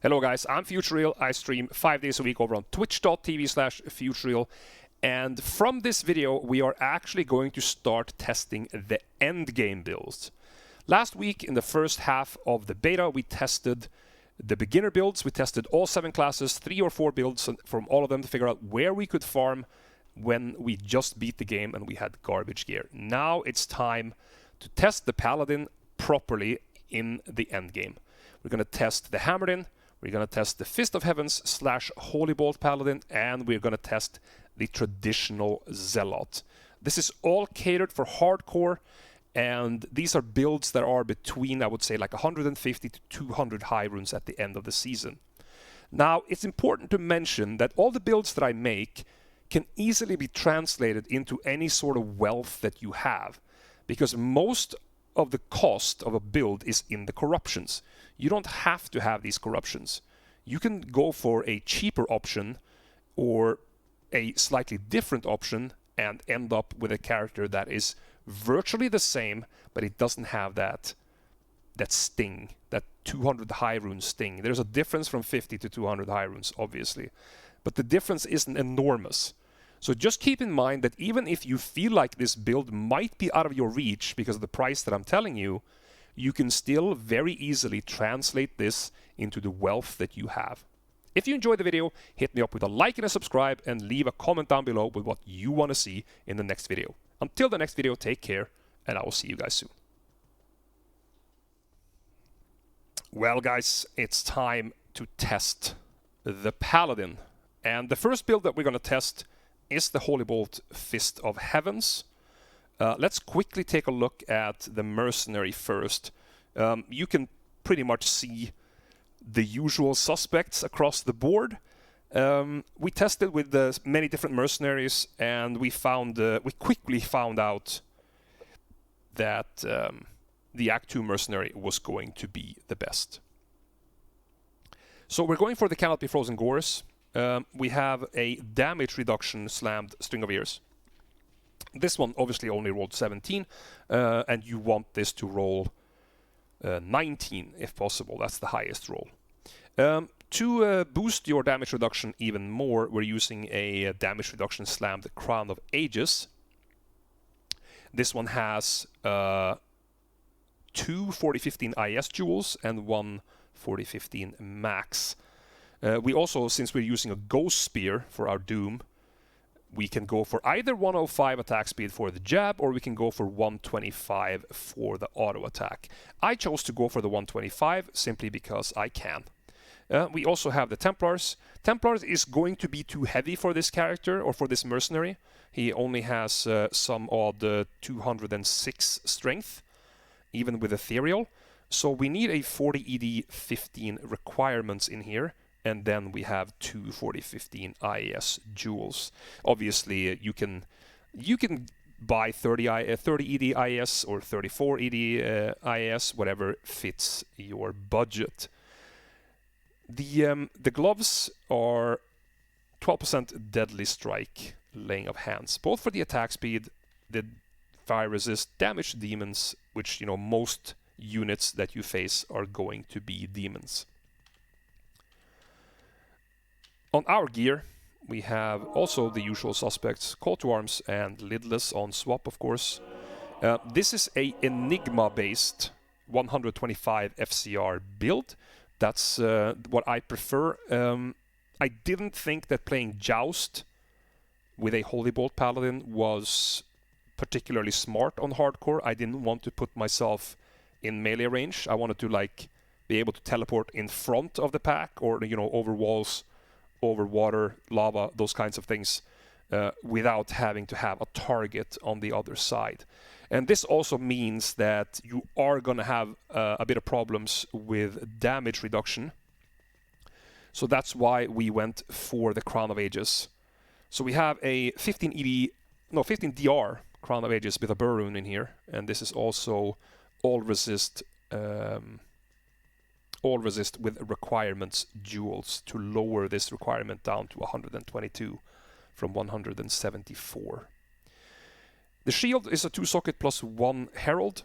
Hello guys, I'm Futureal. I stream 5 days a week over on twitch.tv/Futureal. And from this video, we are actually going to start testing the endgame builds. Last week, in the first half of the beta, we tested the beginner builds. We tested all 7 classes, 3 or 4 builds from all of them to figure out where we could farm when we just beat the game and we had garbage gear. Now it's time to test the Paladin properly in the endgame. We're going to test the Hammerdin. We're going to test the Fist of Heavens / Holy Bolt Paladin, and we're going to test the traditional Zealot. This is all catered for hardcore, and these are builds that are between, I would say, like 150 to 200 high runes at the end of the season. Now, it's important to mention that all the builds that I make can easily be translated into any sort of wealth that you have, because most of the cost of a build is in the corruptions. You don't have to have these corruptions. You can go for a cheaper option or a slightly different option and end up with a character that is virtually the same, but it doesn't have that sting, that 200 high rune sting. There's a difference from 50 to 200 high runes, obviously, but the difference isn't enormous. So just keep in mind that even if you feel like this build might be out of your reach because of the price that I'm telling you, you can still very easily translate this into the wealth that you have. If you enjoyed the video, hit me up with a like and a subscribe, and leave a comment down below with what you want to see in the next video. Until the next video, take care, and I will see you guys soon. Well guys, it's time to test the Paladin. And the first build that we're going to test is the Holy Bolt Fist of Heavens. Let's quickly take a look at the Mercenary first. You can pretty much see the usual suspects across the board. We tested with many different mercenaries, and we quickly found out that the Act 2 mercenary was going to be the best. So we're going for the Cannot Be Frozen Gores. We have a damage reduction slammed String of Ears. This one obviously only rolled 17, and you want this to roll 19 if possible. That's the highest roll. To boost your damage reduction even more, we're using a damage reduction slammed Crown of Ages. This one has 2 4015 IS jewels and 1 4015 max. We also, since we're using a Ghost Spear for our Doom, we can go for either 105 attack speed for the jab, or we can go for 125 for the auto attack. I chose to go for the 125 simply because I can. We also have the Templars. Templars is going to be too heavy for this character, or for this mercenary. He only has some odd 206 strength, even with Ethereal. So we need a 40 ED 15 requirements in here. And then we have 2 4015 IS jewels. Obviously, you can buy 30 ED IS or 34 ED IS, whatever fits your budget. The gloves are 12% deadly strike, laying of hands, both for the attack speed, the fire resist, damage demons, which most units that you face are going to be demons. On our gear, we have also the usual suspects, Call to Arms and Lidless on swap, of course. This is a Enigma-based 125 FCR build. That's what I prefer. I didn't think that playing Joust with a Holy Bolt Paladin was particularly smart on hardcore. I didn't want to put myself in melee range. I wanted to be able to teleport in front of the pack, or over walls, over water, lava, those kinds of things, without having to have a target on the other side. And this also means that you are going to have a bit of problems with damage reduction. So that's why we went for the Crown of Ages. So we have a 15 DR Crown of Ages with a Burr rune in here, and this is also all resist with requirements jewels to lower this requirement down to 122 from 174. The shield is a 2-socket plus 1 herald.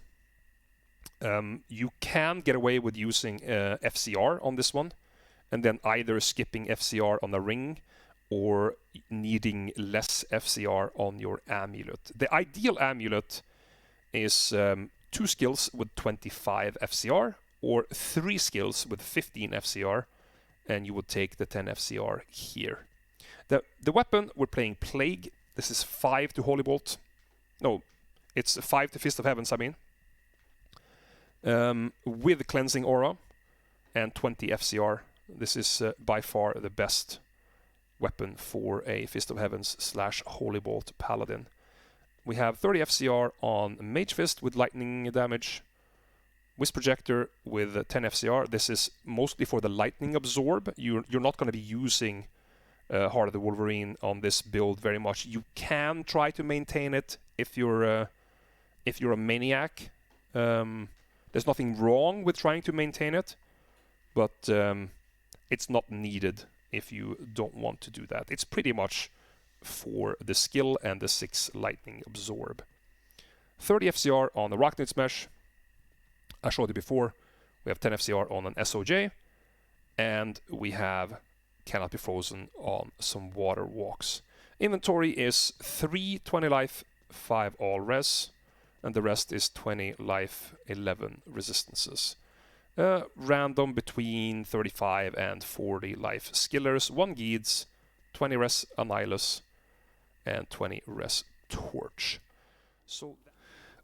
You can get away with using FCR on this one. and then either skipping FCR on a ring or needing less FCR on your amulet. The ideal amulet is 2 skills with 25 FCR or 3 skills with 15 FCR, and you would take the 10 FCR here. The weapon, we're playing Plague. This is 5 to Holy Bolt. No, it's 5 to Fist of Heavens, I mean. With Cleansing Aura and 20 FCR. This is by far the best weapon for a Fist of Heavens / Holy Bolt Paladin. We have 30 FCR on Mage Fist with lightning damage. Wisp Projector with 10 FCR. This is mostly for the lightning absorb. You're not going to be using Heart of the Wolverine on this build very much. You can try to maintain it if you're a maniac. There's nothing wrong with trying to maintain it, but it's not needed if you don't want to do that. It's pretty much for the skill and the 6 lightning absorb. 30 FCR on the Rocknitz Mesh. I showed you before. We have 10 FCR on an SOJ, and we have Cannot Be Frozen on some Water Walks. Inventory is 3 20 life, 5 all res, and the rest is 20 life, 11 resistances. Random between 35 and 40 life skillers, 1 Geeds, 20 res Annihilus, and 20 res Torch.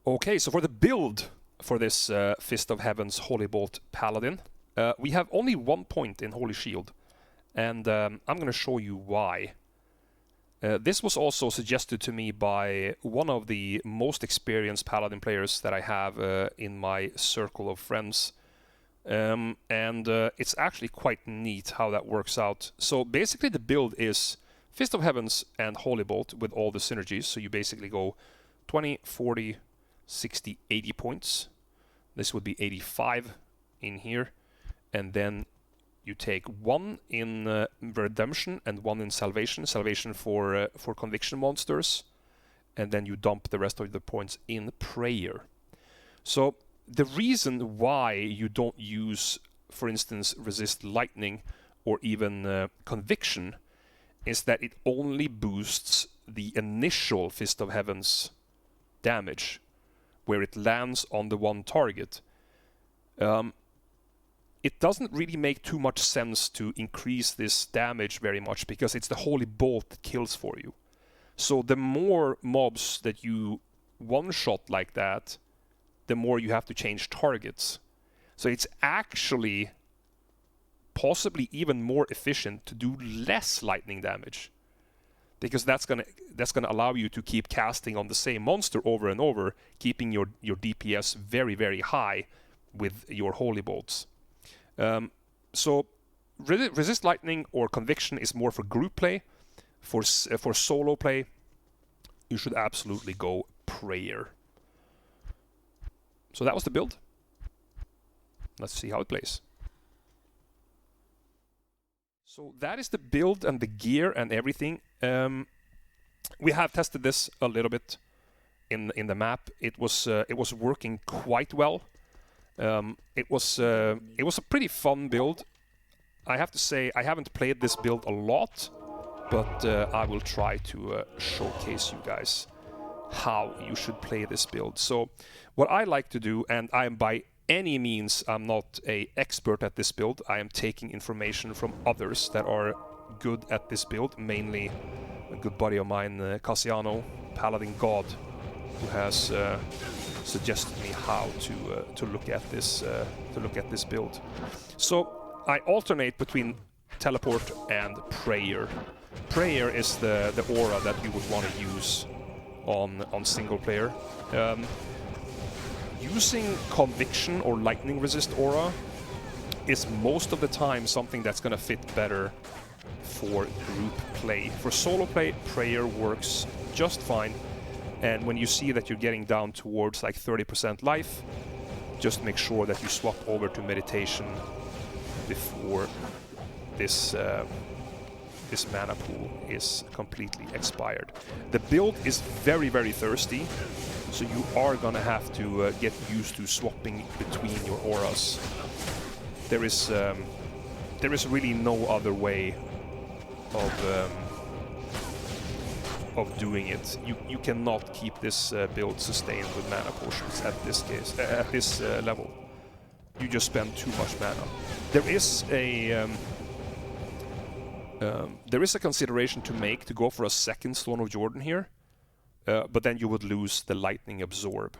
Okay, so for the build for this Fist of Heavens Holy Bolt Paladin, we have only 1 point in Holy Shield, and I'm going to show you why. This was also suggested to me by one of the most experienced Paladin players that I have in my circle of friends. And it's actually quite neat how that works out. So basically the build is Fist of Heavens and Holy Bolt with all the synergies. So you basically go 20, 40, 60, 80 points. This would be 85 in here. And then you take 1 in Redemption and 1 in Salvation. Salvation for Conviction monsters. And then you dump the rest of the points in Prayer. So the reason why you don't use, for instance, Resist Lightning or even Conviction is that it only boosts the initial Fist of Heavens damage, where it lands on the one target. It doesn't really make too much sense to increase this damage very much because it's the Holy Bolt that kills for you. So the more mobs that you one-shot like that, the more you have to change targets. So it's actually possibly even more efficient to do less lightning damage, because that's gonna allow you to keep casting on the same monster over and over, keeping your DPS very, very high with your Holy Bolts. So Resist Lightning or Conviction is more for group play. For solo play, you should absolutely go Prayer. So that was the build. Let's see how it plays. So that is the build and the gear and everything. We have tested this a little bit in the map. It was working quite well. It was a pretty fun build. I have to say I haven't played this build a lot, but I will try to showcase you guys how you should play this build. So what I like to do, and I am by any means I'm not an expert at this build, I am taking information from others that are good at this build, mainly a good buddy of mine, Cassiano, Paladin God, who has suggested me how to look at this build. So I alternate between Teleport and Prayer. Prayer is the aura that you would want to use on single player. Using Conviction or Lightning Resist aura is most of the time something that's going to fit better for group play. For solo play, Prayer works just fine, and when you see that you're getting down towards like 30% life, just make sure that you swap over to Meditation before this mana pool is completely expired. The build is very, very thirsty, so you are gonna have to get used to swapping between your auras. There is there is really no other way of doing it. You cannot keep this build sustained with mana potions at this level. You just spend too much mana. There is a consideration to make to go for a second Stone of Jordan here, but then you would lose the Lightning Absorb.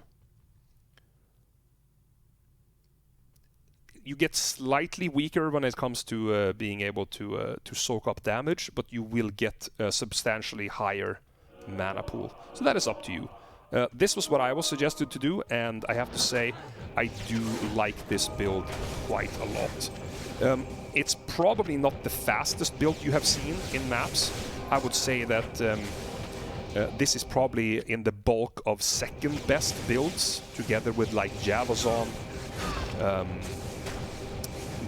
You get slightly weaker when it comes to being able to soak up damage, but you will get a substantially higher mana pool. So that is up to you. This was what I was suggested to do, and I have to say I do like this build quite a lot. It's probably not the fastest build you have seen in maps. I would say that this is probably in the bulk of second best builds, together with like Javazon,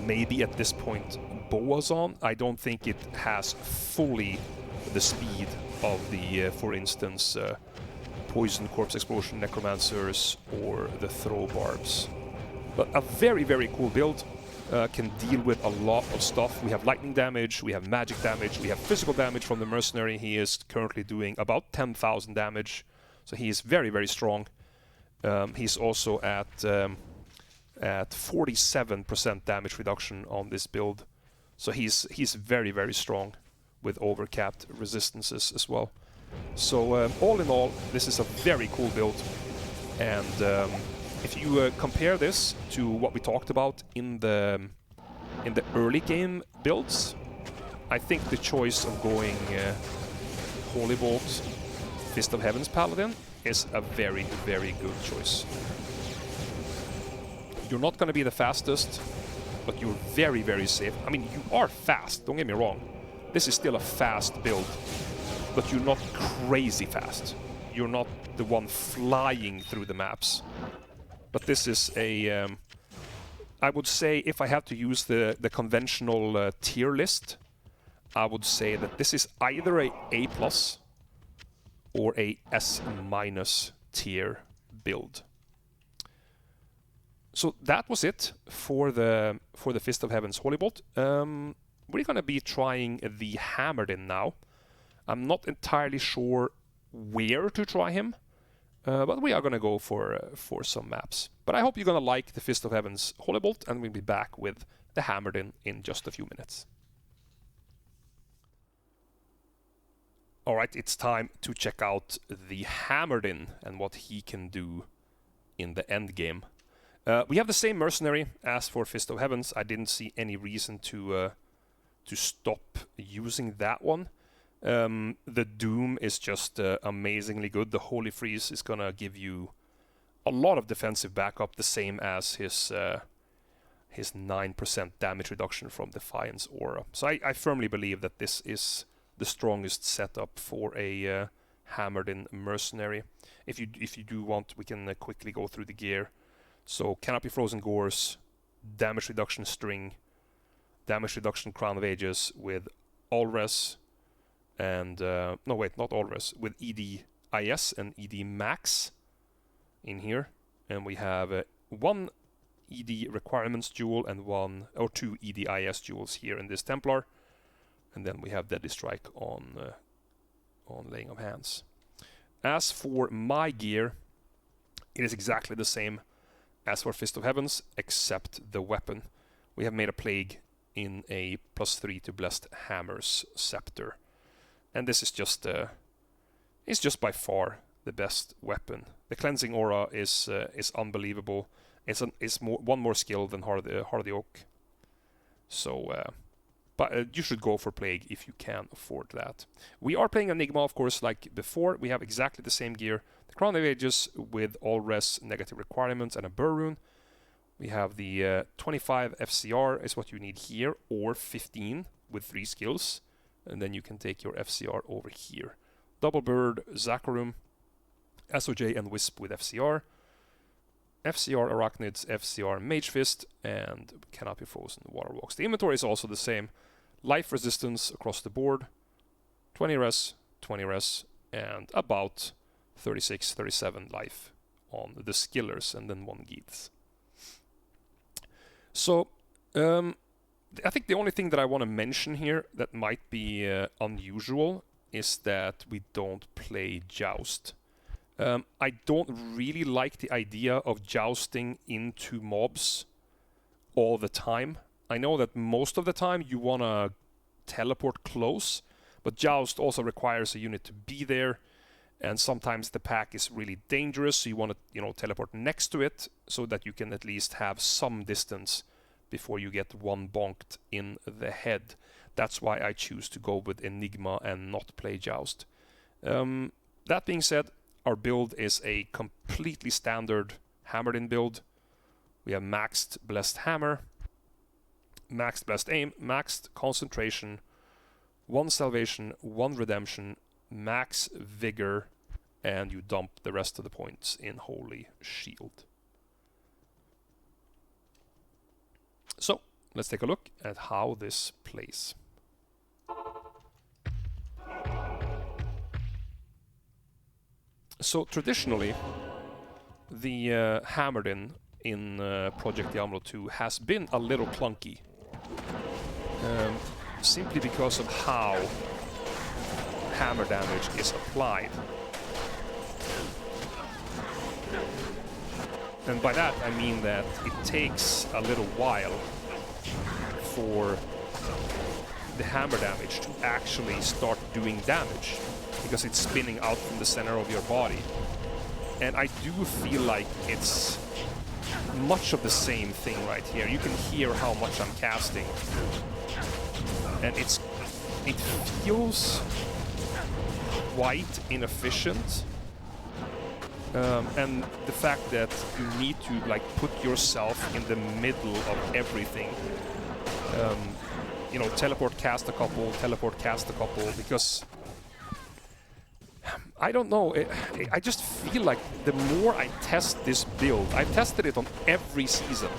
maybe at this point Boazon. I don't think it has fully the speed of the, for instance, Poison, Corpse Explosion, Necromancers, or the Throw Barbs. But a very, very cool build. Can deal with a lot of stuff. We have lightning damage, we have magic damage, we have physical damage from the Mercenary. He is currently doing about 10,000 damage, so he is very, very strong. He's also at 47% damage reduction on this build, so he's very, very strong with overcapped resistances as well. So all in all, this is a very cool build, and if you compare this to what we talked about in the early game builds, I think the choice of going Holy Bolt, Fist of Heaven's Paladin is a very, very good choice. You're not going to be the fastest, but you're very, very safe. I mean, you are fast, don't get me wrong. This is still a fast build, but you're not crazy fast. You're not the one flying through the maps. But this is a... I would say, if I had to use the conventional tier list, I would say that this is either a A+ or a S- tier build. So that was it for the Fist of Heaven's Holy Bolt. We're going to be trying the Hammerdin now. I'm not entirely sure where to try him, but we are going to go for some maps. But I hope you're going to like the Fist of Heaven's Holy Bolt, and we'll be back with the Hammerdin in just a few minutes. Alright, it's time to check out the Hammerdin and what he can do in the endgame. We have the same Mercenary as for Fist of Heavens. I didn't see any reason to stop using that one. The Doom is just amazingly good. The Holy Freeze is gonna give you a lot of defensive backup, the same as his 9% damage reduction from Defiance Aura. So I firmly believe that this is the strongest setup for a Hammerdin Mercenary. If you do want, we can quickly go through the gear. So Canopy Frozen Gores, damage reduction String, damage reduction Crown of Ages with All-Res, and no wait, not All-Res, with ED-IS and ED-Max in here. And we have one ED Requirements jewel and one or two ED-IS jewels here in this Templar. And then we have Deadly Strike on Laying of Hands. As for my gear, it is exactly the same as for Fist of Heavens, except the weapon. We have made a Plague in a +3 to Blessed Hammer's Scepter. And this is just by far the best weapon. The Cleansing Aura is unbelievable. It's one more skill than Heart of the Oak. So, but you should go for Plague if you can afford that. We are playing Enigma, of course, like before. We have exactly the same gear. The Crown of Ages with all res negative requirements and a Burr Rune. We have the 25 FCR is what you need here, or 15 with 3 skills. And then you can take your FCR over here. Double Bird, Zakharum, SOJ and Wisp with FCR. FCR Arachnids, FCR Mage Fist, and Canopy Frozen Waterwalks. The inventory is also the same. Life resistance across the board. 20 res, 20 res, and about 36, 37 life on the Skillers, and then 1 Geeths. So, I think the only thing that I want to mention here that might be unusual is that we don't play Joust. I don't really like the idea of jousting into mobs all the time. I know that most of the time you want to teleport close, but Joust also requires a unit to be there, and sometimes the pack is really dangerous, so you want to, you know, teleport next to it so that you can at least have some distance before you get one bonked in the head. That's why I choose to go with Enigma and not play Joust. That being said, our build is a completely standard Hammerdin build. We have maxed Blessed Hammer, maxed Blessed Aim, maxed Concentration, 1 Salvation, 1 Redemption, max Vigor, and you dump the rest of the points in Holy Shield. So, let's take a look at how this plays. So, traditionally, the Hammerdin in Project Diablo 2 has been a little clunky. Simply because of how hammer damage is applied. And by that I mean that it takes a little while for the hammer damage to actually start doing damage, because it's spinning out from the center of your body. And I do feel like it's much of the same thing right here. You can hear how much I'm casting. And it feels quite inefficient. And the fact that you need to like put yourself in the middle of everything. You know, teleport cast a couple, teleport cast a couple, because I don't know, I just feel like the more I test this build, I've tested it on every season.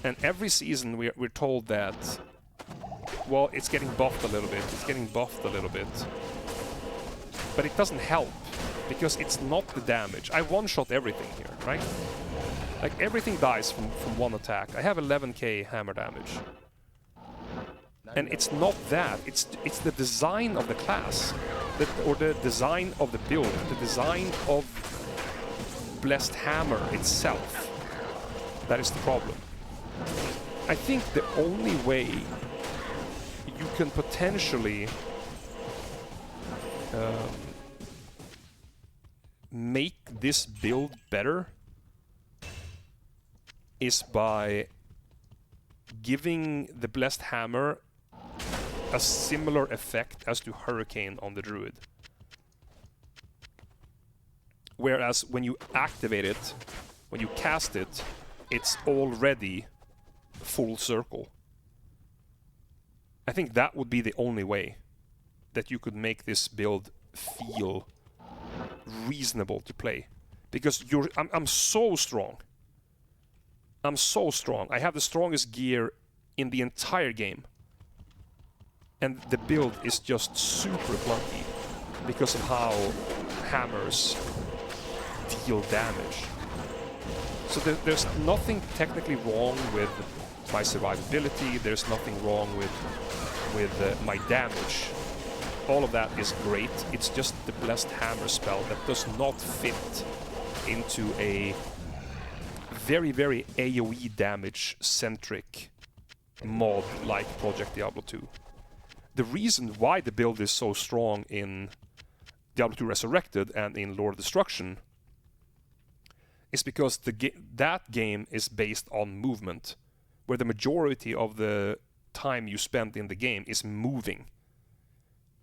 And every season we're told that, well, it's getting buffed a little bit, it's getting buffed a little bit. But it doesn't help, because it's not the damage. I one-shot everything here, right? Like, everything dies from one attack. I have 11k hammer damage. And it's not that, it's the design of the class, or the design of the build, the design of Blessed Hammer itself. That is the problem. I think the only way you can potentially make this build better is by giving the Blessed Hammer a similar effect as to Hurricane on the Druid. Whereas when you activate it, when you cast it, it's already full circle. I think that would be the only way that you could make this build feel reasonable to play. Because I'm so strong. I'm so strong. I have the strongest gear in the entire game. And the build is just super clunky because of how hammers deal damage. So there's nothing technically wrong with my survivability, there's nothing wrong with my damage. All of that is great, it's just the Blessed Hammer spell that does not fit into a very, very AoE damage-centric mod like Project Diablo 2. The reason why the build is so strong in Diablo 2 Resurrected and in Lord of Destruction is because that game is based on movement, where the majority of the time you spend in the game is moving,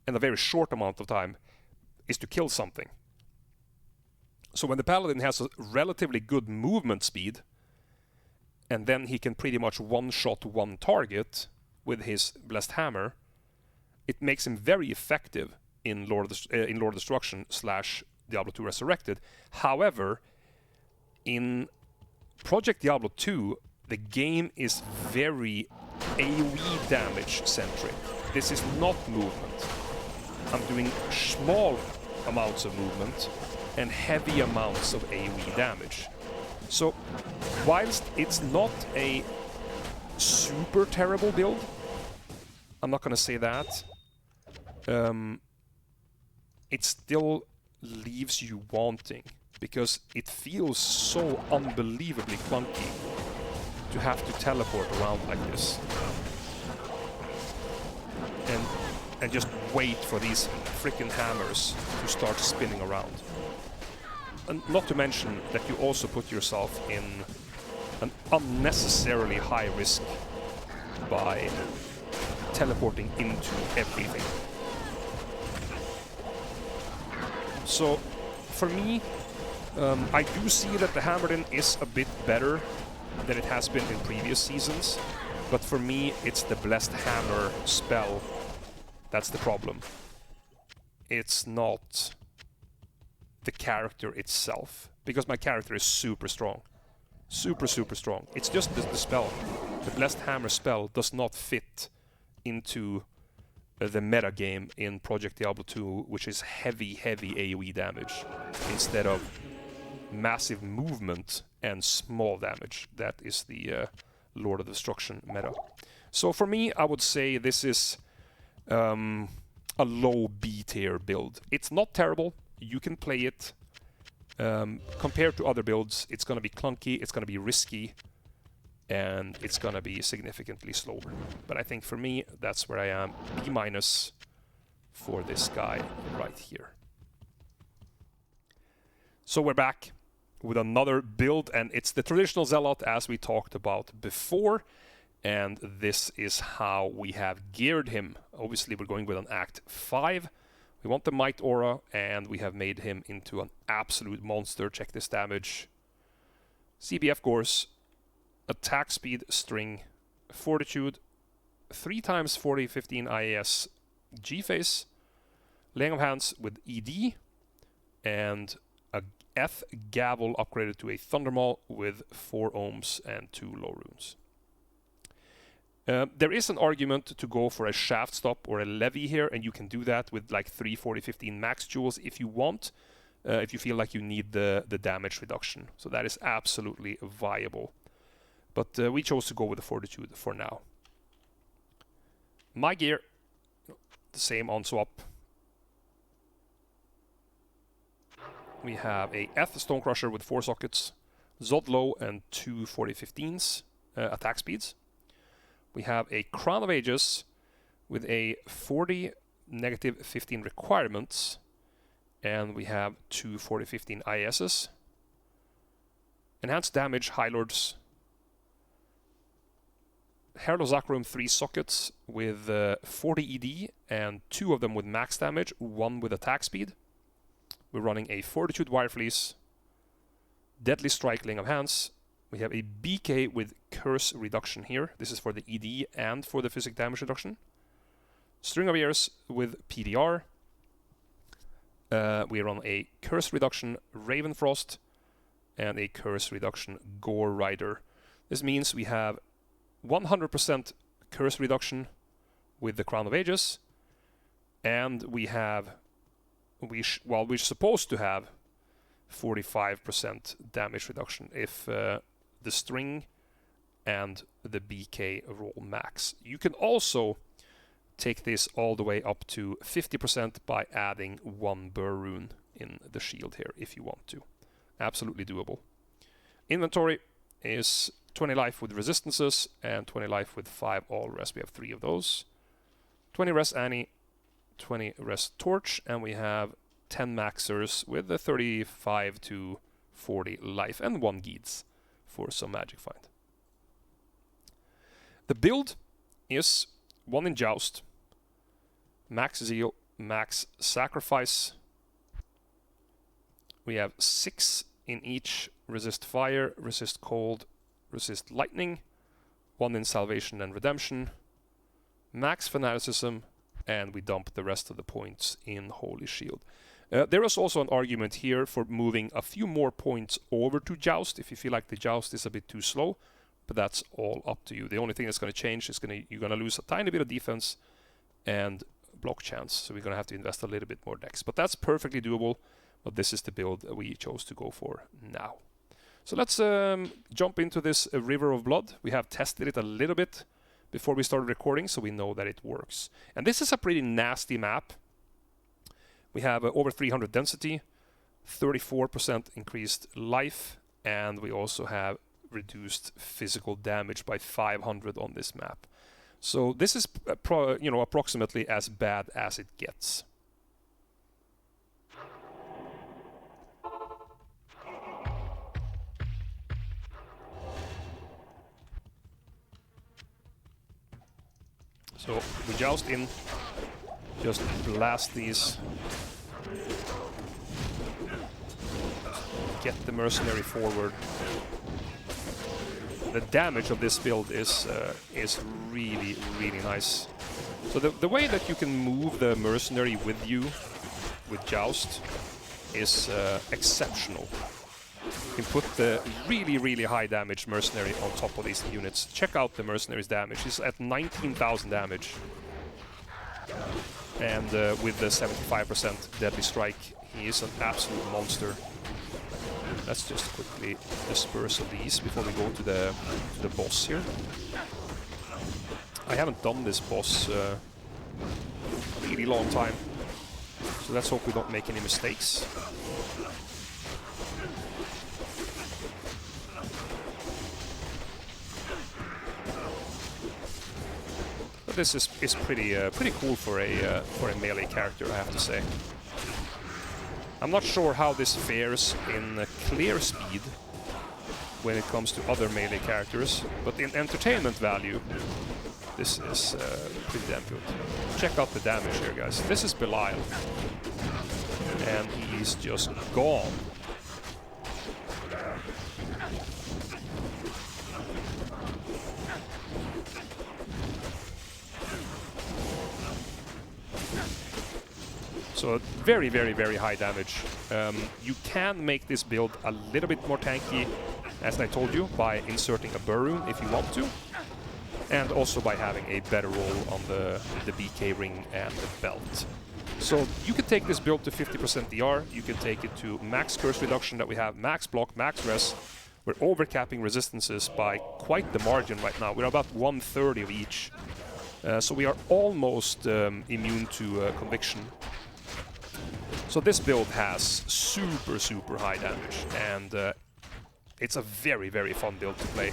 and a very short amount of time is to kill something. So when the Paladin has a relatively good movement speed, and then he can pretty much one-shot one target with his Blessed Hammer, it makes him very effective in Lord of Destruction / Diablo 2 Resurrected. However, in Project Diablo 2, the game is very AoE damage centric. This is not movement. I'm doing small amounts of movement and heavy amounts of AoE damage. So, whilst it's not a super terrible build. I'm not going to say that. It still leaves you wanting, because it feels so unbelievably clunky to have to teleport around like this. And just wait for these freaking hammers to start spinning around. And not to mention that you also put yourself in an unnecessarily high risk by teleporting into everything. So, for me, I do see that the Hammerdin is a bit better than it has been in previous seasons, but for me, it's the Blessed Hammer spell that's the problem. It's not the character itself, because my character is super strong. Super, super strong. It's just the spell. The Blessed Hammer spell does not fit into the meta game in Project Diablo 2, which is heavy, heavy AoE damage instead of massive movement and small damage. That is the Lord of Destruction meta. So for me, I would say this is a low B tier build. It's not terrible. You can play it. Compared to other builds, it's going to be clunky, it's going to be risky, and it's going to be significantly slower. But I think for me, that's where I am. B- for this guy right here. So we're back with another build, and it's the traditional Zealot as we talked about before. And this is how we have geared him. Obviously, we're going with an Act 5. We want the Might Aura, and we have made him into an absolute monster. Check this damage. CBF Gores, Attack Speed, String, Fortitude, 3 times 40, 15 IAS, G-Face, Laying of Hands with ED, and a F Gavel upgraded to a Thundermaul with 4 ohms and 2 low runes. There is an argument to go for a Shaft Stop or a Levy here, and you can do that with like 3, 40, 15 max jewels if you want, if you feel like you need the damage reduction. So that is absolutely viable. But we chose to go with the Fortitude for now. My gear, the same on swap. We have a Eth Stonecrusher with 4 sockets, Zod Low and 2 40-15s attack speeds. We have a Crown of Ages with a 40 negative 15 requirements, and we have 2 40-15 ISs. Enhanced Damage High Lords. Herald of Zakrum 3 sockets with 40 ED and 2 of them with max damage, 1 with attack speed. We're running a Fortitude Wirefleece, Deadly Strike Laying of Hands. We have a BK with Curse Reduction here. This is for the ED and for the physic damage reduction. String of Ears with PDR. We run a Curse Reduction Ravenfrost and a Curse Reduction Gore Rider. This means we have 100% Curse Reduction with the Crown of Ages, and we have, we're supposed to have 45% damage reduction if the string and the BK roll max. You can also take this all the way up to 50% by adding 1 Burr Rune in the shield here if you want to. Absolutely doable. Inventory is 20 life with resistances and 20 life with 5 all rest. We have 3 of those. 20 rest Annie, 20 rest Torch, and we have 10 maxers with the 35 to 40 life and 1 Geeds for some magic find. The build is 1 in Joust, max Zeal, max Sacrifice. We have 6 in each Resist Fire, Resist Cold, Resist Lightning, 1 in Salvation and Redemption, max Fanaticism, and we dump the rest of the points in Holy Shield. There is also an argument here for moving a few more points over to Joust if you feel like the Joust is a bit too slow, but that's all up to you. The only thing that's going to change is you're going to lose a tiny bit of defense and block chance, so we're going to have to invest a little bit more dex. But that's perfectly doable, but this is the build we chose to go for now. So let's jump into this River of Blood. We have tested it a little bit before we started recording, so we know that it works. And this is a pretty nasty map. We have over 300 density, 34% increased life, and we also have reduced physical damage by 500 on this map. So this is approximately as bad as it gets. So we joust in, just blast these, get the mercenary forward. The damage of this build is really, really nice. So the way that you can move the mercenary with you with Joust is exceptional. You can put the really, really high damage mercenary on top of these units. Check out the mercenary's damage. He's at 19,000 damage. And with the 75% deadly strike, he is an absolute monster. Let's just quickly disperse of these before we go to the boss here. I haven't done this boss a really long time, so let's hope we don't make any mistakes. But this is pretty cool for a melee character, I have to say. I'm not sure how this fares in clear speed when it comes to other melee characters, but in entertainment value, this is pretty damn good. Check out the damage here, guys. This is Belial, and he's just gone. So very, very, very high damage. You can make this build a little bit more tanky, as I told you, by inserting a burr rune if you want to, and also by having a better roll on the BK ring and the belt. So you can take this build to 50% DR, you can take it to max curse reduction that we have, max block, max res. We're overcapping resistances by quite the margin right now. We're about 1/30 of each. So we are almost immune to conviction. So this build has super, super high damage, and it's a very, very fun build to play.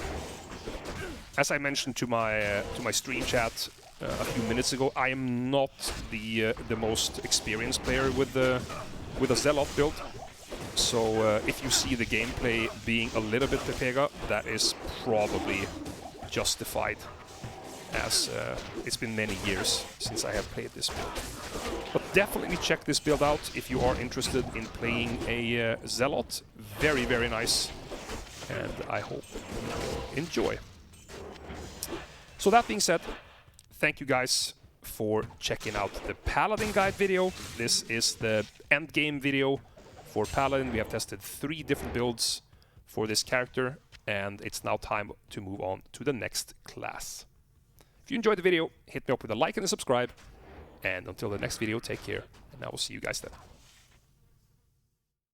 As I mentioned to my stream chat a few minutes ago, I am not the most experienced player with a Zealot build. So if you see the gameplay being a little bit Pepega, that is probably justified, as it's been many years since I have played this build. But definitely check this build out if you are interested in playing a Zealot. Very, very nice, and I hope you enjoy. So that being said, thank you guys for checking out the Paladin guide video. This is the endgame video for Paladin. We have tested 3 different builds for this character, and it's now time to move on to the next class. If you enjoyed the video, hit me up with a like and a subscribe. And until the next video, take care, and I will see you guys then.